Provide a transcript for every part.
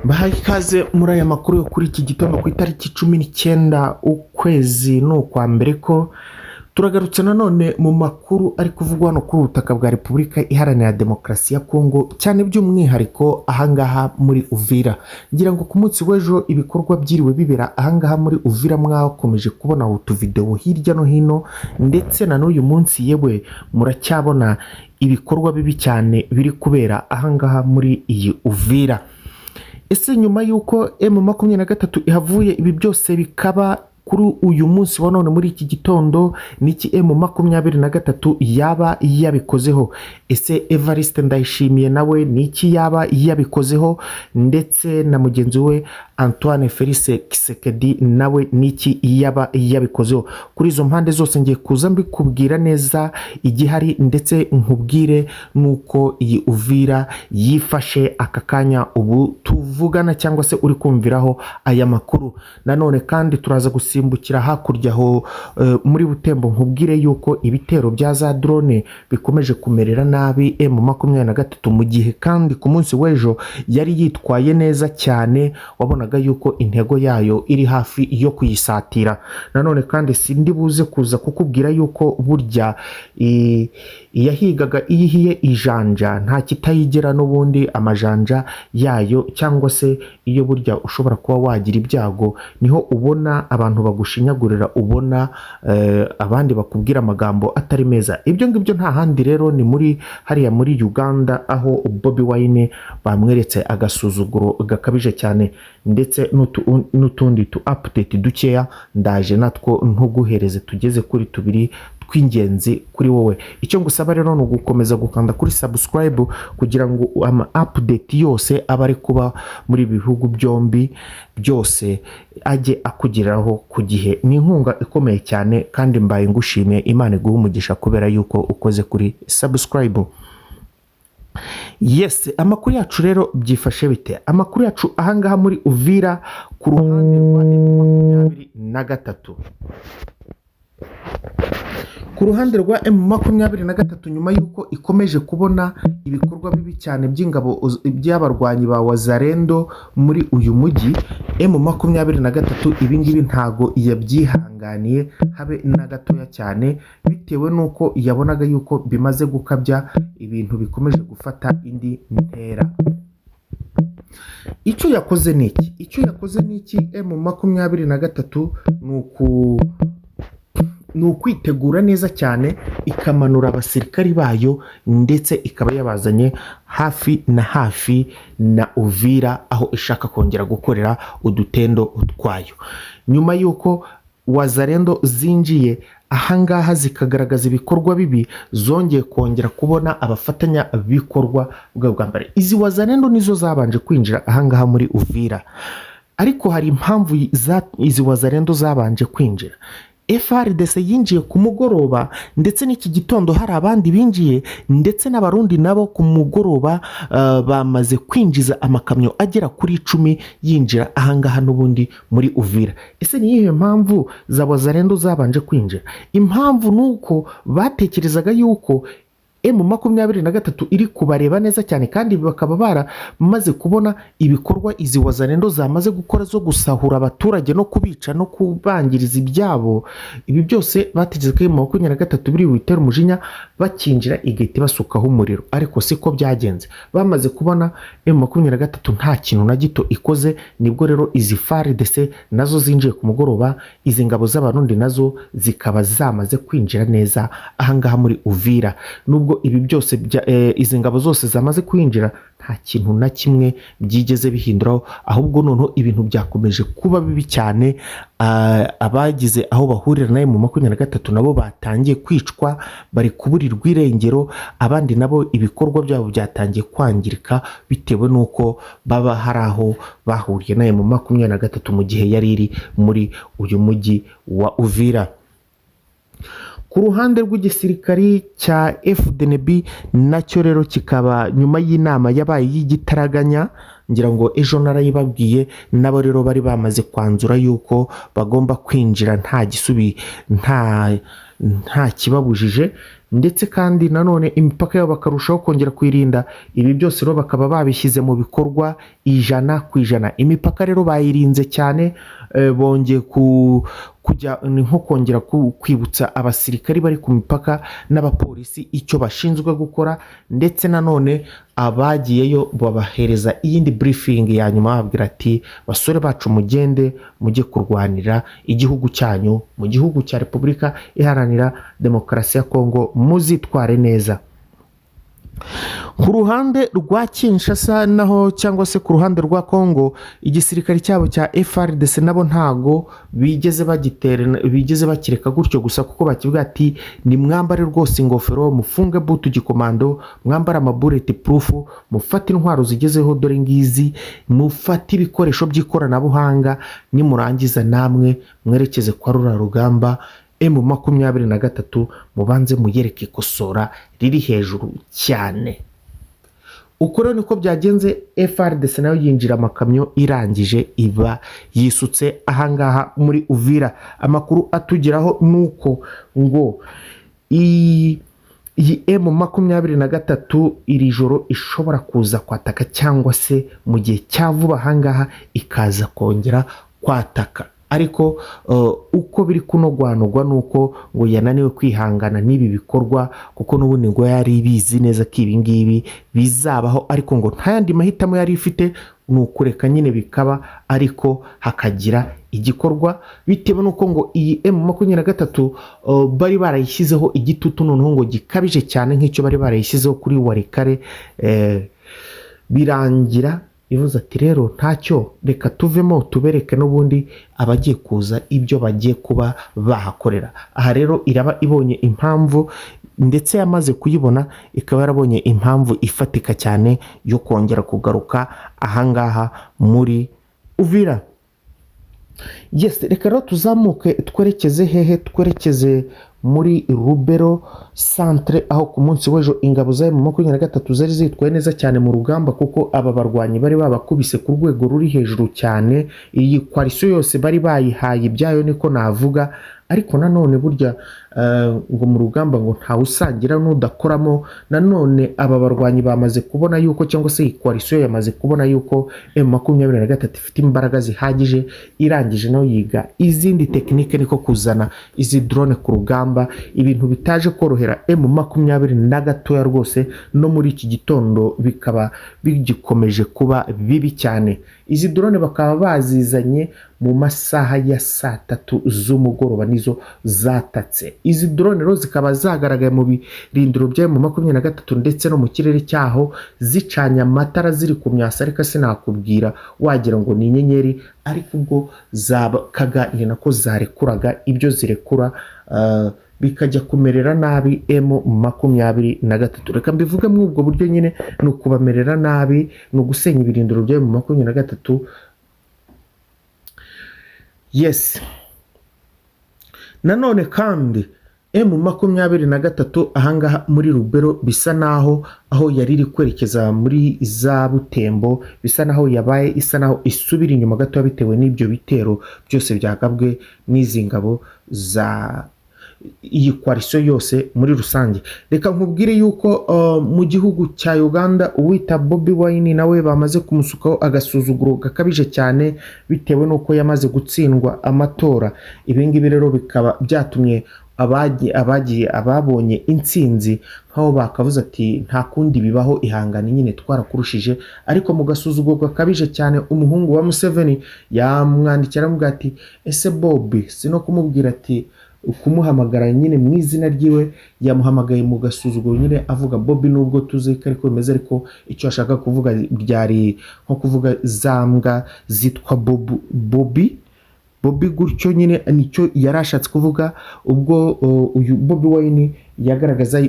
Bahaye ikaze muri aya makuru yo kuri iki gitondo ku itariki 19 ukwezi n'ukwa mbere ko turagarutse nanone mu makuru ari kuvugwa no kuri ubutaka bwa Repubulika Iharanira Demokarasi ya Kongo, cyane by'umwihariko ahangaha muri Uvira. Ngira ngo ku munsi w'ejo ibikorwa byiriwe bibera ahangaha muri Uvira, mwakomeje kubona utuvideo hirya no hino, ndetse na n'uyu munsi yewe muracyabona ibikorwa bibi cyane biri kubera ahangaha muri iyi Uvira. Ese nyuma yuko M23 ihavuye ibi byose bikaba kuri uyu munsi wa none muri iki gitondo, niki M23 yaba yabikozeho? Ese Evariste Ndayishimiye nawe niki yaba yabikozeho? Ndetse na mugenzi we Antoine Félix Tshisekedi nawe niki yaba yabikozeho? Kuri izo mpande zose ngiye kuza mbikubwira neza igihari, ndetse nkubwire nuko iyi Uvira yifashe aka kanya ubu tuvugana cyangwa se uri kumviraho aya makuru. Nanone kandi turaza gusimbukira hakurya ho muri Butembo, nkubwire yuko ibitero bya za drone bikomeje kumerera nabi M23, mu gihe kandi ku munsi w'ejo yari yitwaye neza cyane, wabonaga yuko intego yayo iri hafi yo kuyisatira. Nanone kandi sindi buze kuza kukubwira yuko burya yahigaga iyihiye ijanja nta kitayigera n'ubundi amajanja yayo, cyangwa se iyo burya ushobora kuba wagira ibyago niho ubona abantu bagushinyagurira, ubona abandi bakubwira amagambo atari meza. Ibyo ngibyo nta handi rero ni muri hariya muri Uganda, aho Bobi Wine bamweretse agasuzuguro gakabije cyane, ndetse n'utundi tu update dukeya ndaje natwo ntuguhereze tugeze kuri tubiri tw'ingenzi kuri wowe. Icyo ngusaba rero ni ugukomeza gukanda kuri subscribe kugira ngo ama update yose abari kuba muri bihugu byombi byose ajye akugeraho ku gihe. Ni inkunga ikomeye cyane kandi mbaye ngushimiye, Imana iguhe umugisha kubera yuko ukoze kuri subscribe. Yes, amakuru yacu rero byifashe bite? Amakuru yacu ahangaha muri Uvira ku ruhande rwa M23. Ku ruhande rwa M23, nyuma yuko ikomeje kubona ibikorwa bibi cyane by'ingabo by'abarwanyi ba Wazalendo muri uyu mujyi, M23 ibingibi ntago yabyihanganiye habe na gatoya cyane, bitewe nuko yabonaga yuko bimaze gukabya, ibintu bikomeje gufata indi ntera. Icyo yakoze niki? M23 ni ukwitegura neza cyane, ikamanura abasirikari bayo, ndetse ikaba yabazanye hafi na Uvira, aho ishaka kongera gukorera udutendo twayo. Nyuma yuko Wazalendo zinjiye ahangaha zikagaragaza ibikorwa bibi, zongeye kongera kubona abafatanya bikorwa bwa mbere. Izi Wazalendo nizo zabanje kwinjira ahangaha muri Uvira, ariko hari impamvu izi Wazalendo zabanje kwinjira. FARDC yinjiye ku mugoroba, ndetse n'iki gitondo hari abandi binjiye, ndetse n'abarundi nabo ku mugoroba bamaze kwinjiza amakamyo agera kuri 10 yinjira ahangaha n'ubundi muri Uvira. Ese ni iyihe mpamvu za Wazalendo zabanje kwinjira? Impamvu nuko batekerezaga yuko M23 iri kubareba neza cyane, kandi bakaba baramaze kubona ibikorwa izi Wazalendo zamaze gukora zo gusahura abaturage no kubica no kubangiriza ibyabo. Ibi byose bategetse ko M23 biri witera umujinya bakinjira igiti basukaho umuriro, ariko siko byagenze. Bamaze kubona M23 nta kintu na gito ikoze, nibwo rero izi FARDC nazo zinjiye ku mugoroba, izi ngabo z'abarundi nazo zikaba zamaze kwinjira neza ahangaha muri Uvira. Nubwo ibi byose izi ngabo zose zamaze kwinjira, nta kintu na kimwe byigeze bihinduraho, ahubwo noneho ibintu byakomeje kuba bibi cyane. Abagize aho bahurira nayo mu M23 nabo batangiye kwicwa, bari kuburirwa irengero, abandi nabo ibikorwa byabo byatangiye kwangirika, bitewe nuko baba hari aho bahuriye nayo mu M23 mu gihe yari iri muri uyu mujyi wa Uvira. Ku ruhande rw'igisirikari cya FDNB nacyo rero kikaba nyuma y'inama yabaye y'igitaraganya, ngira ngo ejo narayibabwiye, nabo rero bari bamaze kwanzura yuko bagomba kwinjira nta gisubi, nta kibabujije. ndetse kandi nanone imipaka yabo bakarushaho kongera kuyirinda. Ibi byose rero bakaba babishyize mu bikorwa 100%. Imipaka rero bayirinze cyane, bongeye kujya ni nko kongera kwibutsa abasirikari bari ku mipaka n'abapolisi icyo bashinzwe gukora, ndetse nanone abagiyeyo babahereza iyindi briefing ya nyuma babwira ati basore bacu mugende mujye kurwanira igihugu cyanyu mu gihugu cya Repubulika Iharanira Demokarasi ya Kongo, muzitware neza. Ku ruhande rwa Kinshasa naho cyangwa se ku ruhande rwa Kongo, igisirikare cyabo cya FARDC nabo ntago bigeze bakireka gutyo gusa, kuko bakivuga ati ni mwambare rwose ingofero, mufunge butu gikomando, mwambare bullet proof, mufate intwaro zigezeho dore ngizi, mufate ibikoresho by'ikoranabuhanga, nimurangiza namwe mwerekeze kwa rura rugamba M23 mubanze muyereke ikosora riri hejuru cyane. Uko rero niko byagenze. FARDC nayo yinjira amakamyo irangije iba yisutse ahangaha muri Uvira. Amakuru atugeraho nuko ngo iyi M23 iri joro ishobora kuza kwataka, cyangwa se mu gihe cya vuba ahangaha ikaza kongera kwataka. Ariko uko biri kunogwanogwa nuko ngo yananiwe kwihangana n'ibi bikorwa, kuko n'ubundi ngo yari bizi neza ko ibi ngibi bizabaho, ariko ngo nta yandi mahitamo yari ifite, ni ukureka nyine bikaba, ariko hakagira igikorwa, bitewe nuko ngo iyi M23 bari barayishyizeho igitutu noneho ngo gikabije cyane nk'icyo bari barayishyizeho kuri Walikare, birangira ivuze ati rero ntacyo, reka tuvemo tubereke n'ubundi abagiye kuza ibyo bagiye kuba bahakorera. Aha rero iraba ibonye impamvu, ndetse yamaze kuyibona, ikaba yarabonye impamvu ifatika cyane yo kongera kugaruka ahangaha muri Uvira. Yes, reka rero tuzamuke twerekeze hehe? Twerekeze muri Rubero centre, aho ku munsi w'ejo ingabo za M23 zari zitwaye neza cyane mu rugamba, kuko aba barwanyi bari babakubise ku rwego ruri hejuru cyane. Iyi coalition yose bari bayihaye ibyayo niko navuga, ariko nanone burya ngo mu rugamba ngo ntawe usangira n'udakoramo. Nanone aba barwanyi bamaze kubona yuko, cyangwa se iyi coalition yamaze kubona yuko M23 ifite imbaraga zihagije, irangije nayo yiga izindi tekinike, niko kuzana izi drone ku rugamba, ibintu bitaje korohera M23 na gatoya rwose. No muri iki gitondo bikaba bigikomeje kuba bibi cyane. Izi drone bakaba bazizanye mu masaha ya 3 z'umugoroba nizo zatatse. Izi drone rero zikaba zagaragaye mu birindiro bya M23 ndetse no mu kirere cyaho zicanya amatara ziri ku myasa, ariko sinakubwira wagira ngo ni inyenyeri, ariko ubwo zabakaga ni nako zarekuraga ibyo zirekura, bikajya kumerera nabi M23. Reka mbivuge muri ubwo buryo nyine, ni ukubamerera nabi, ni ugusenya ibirindiro bya M23. Yes, nanone kandi M23 ahangaha muri Rubero bisa naho aho yari iri kwerekeza muri za Butembo, bisa naho yabaye isa naho isubira inyuma gato, bitewe n'ibyo bitero byose byagabwe n'izi ngabo za iyi coalition yose muri rusange. Reka nkubwire yuko mu gihugu cya Uganda uwita Bobi Wine nawe bamaze kumusukaho agasuzuguro gakabije cyane, bitewe nuko yamaze gutsindwa amatora. Ibi ngibi rero bikaba byatumye ababonye intsinzi nkaho bakavuze ati nta kundi bibaho, ihangane nyine twarakurushije. Ariko mu gasuzuguro gakabije cyane, umuhungu wa Museveni yamwandikira aramubwira ati ese Bobi, sino kumubwira ati kumuhamagara nyine mu izina ryiwe, yamuhamagaye mu gasuzuguro nyine avuga Bobi, nubwo tuzi ko ariko bimeze, ariko icyo ashaka kuvuga byari nko kuvuga zambwa zitwa Bobi gutyo nyine, nicyo yarashatse kuvuga. Ubwo uyu Bobi Wine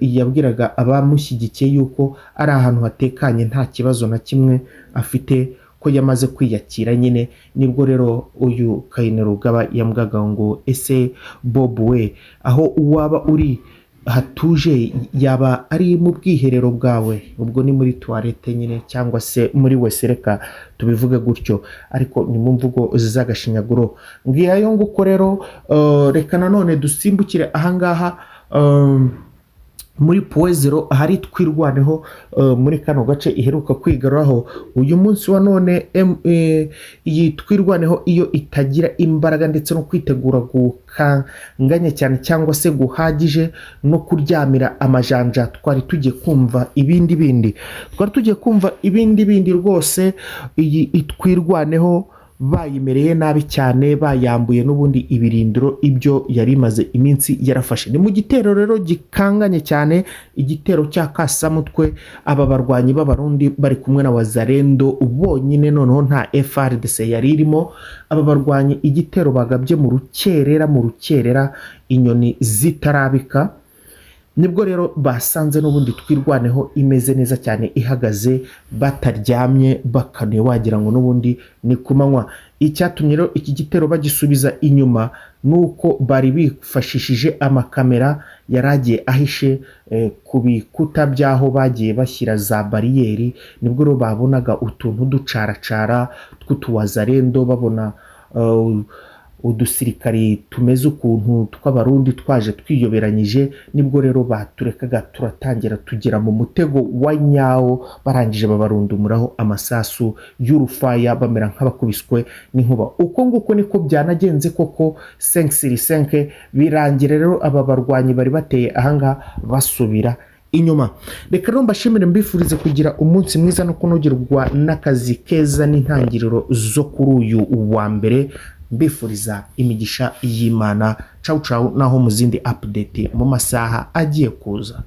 yabwiraga abamushyigikiye yuko ari ahantu hatekanye, nta kibazo na kimwe afite, ko yamaze kwiyakira nyine. Nibwo rero uyu Kainerugaba yambwaga ngo ese Bob we, aho waba uri hatuje yaba ari mu bwiherero bwawe? Ubwo ni muri toilette nyine, cyangwa se muri wese, reka tubivuge gutyo, ariko ni mu mvugo z'agashinyaguro. Ngiyayo nguko rero. Reka nanone dusimbukire ahangaha muri Poezero ahari twirwaneho muri kano gace iheruka kwigaruraho uyu munsi wa none. Iyi twirwaneho iyo itagira imbaraga ndetse no kwitegura gukanganya cyane cyangwa se guhagije no kuryamira amajanja, twari tugiye kumva ibindi bindi rwose. Iyi itwirwaneho bayimereye nabi cyane, bayambuye n'ubundi ibirindiro ibyo yari imaze iminsi yarafashe. Ni mu gitero rero gikanganye cyane, igitero cya Kasamutwe, aba barwanyi b'abarundi bari kumwe na Wazalendo bonyine, noneho nta FARDC yari irimo. Aba barwanyi igitero bagabye mu rukerera inyoni zitarabika, nibwo rero basanze n'ubundi twirwaneho imeze neza cyane, ihagaze bataryamye bakanuye, wagira ngo n'ubundi ni kumanywa. Icyatumye rero iki gitero bagisubiza inyuma nuko bari bifashishije amakamera yaragiye ahishe ku bikuta byaho bagiye bashyira za bariyeri, nibwo rero babonaga utuntu ducaracara tw'utuwazarendo, babona udusirikari tumeze ukuntu tw'abarundi twaje twiyoberanyije, nibwo rero baturekaga turatangira tugera mu mutego wa nyawo, barangije babarundumuraho amasasu y'urufaya bamera nk'abakubiswe n'inkuba. Uko nguko niko byanagenze koko 5/5 birangira rero aba barwanyi bari bateye ahangaha basubira inyuma. Reka rero mbashimire, mbifurize kugira umunsi mwiza no kunogerwa n'akazi keza n'intangiriro zo kuri uyu wa mbere. Mbifuriza imigisha y'Imana. Ciao ciao, naho mu zindi update mu masaha agiye kuza.